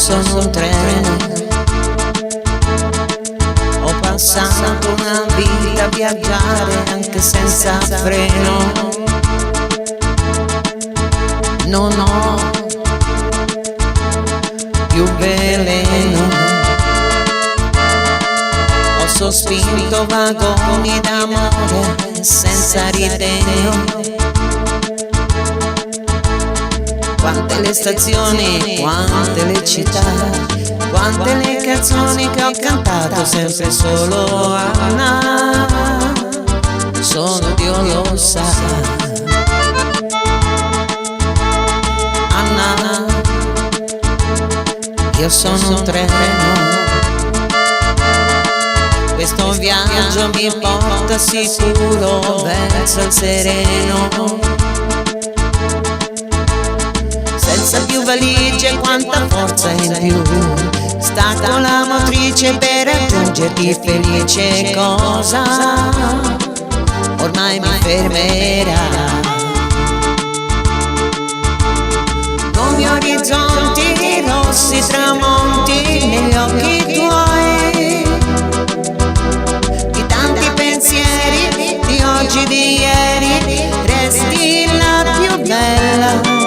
sono un treno, ho passato una vita a viaggiare anche senza freno. Non ho più veleno, ho sospinto vagoni d'amore senza ritegno. Quante le stazioni, quante le città, quante le canzoni che ho cantato sempre solo Anna, solo Dio lo sa. Anna, io sono un treno, questo viaggio mi porta sicuro verso il sereno. Senza più valigie, quanta forza in più, stacco la motrice per raggiungerti felice. Cosa ormai mi fermerà? Nuovi orizzonti, rossi tramonti negli occhi tuoi, di tanti pensieri, di oggi, di ieri, resti la più bella.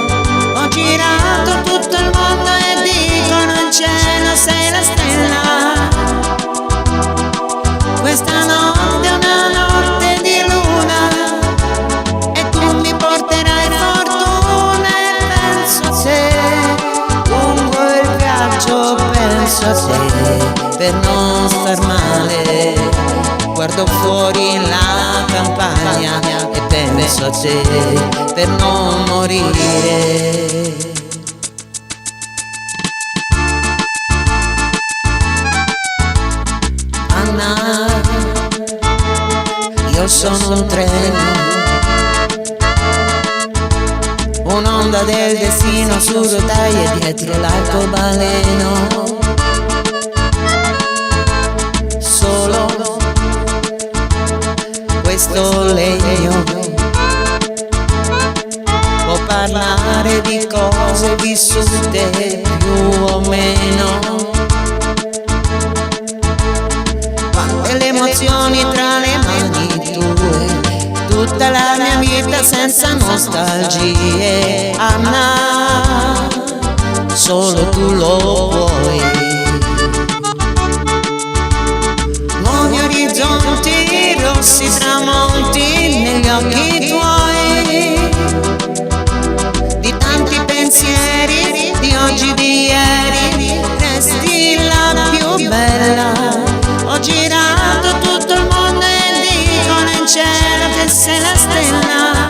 Ho girato tutto il mondo e dicono in cielo sei la stella. Questa notte è una notte di luna e tu mi porterai fortuna e penso a te. Lungo il viaggio penso a te per non star male. Guardo fuori la campagna e penso a te per non morire. Anna, io sono un treno, un'onda del destino su rotaie dietro l'arcobaleno. Solo questo legno può parlare di cose vissute più o meno. Quante le emozioni tra le mani tue, tutta la mia vita senza nostalgie. Anna, solo tu lo vuoi. Nuovi orizzonti, rossi tramonti negli occhi tuoi, di tanti pensieri, di oggi, di ieri, resti la più bella. Ho girato tutto il mondo e dicono in cielo che sei la stella.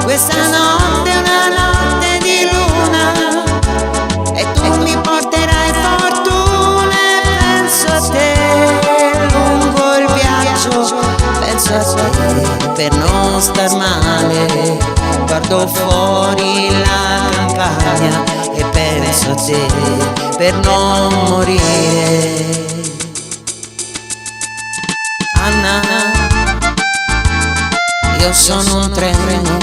Questa notte è una notte di luna e tu mi porterai fortuna e penso a te. Lungo il viaggio penso a te per non star male. Guardo fuori la campagna e penso a te per non morire. Anna, io sono un treno,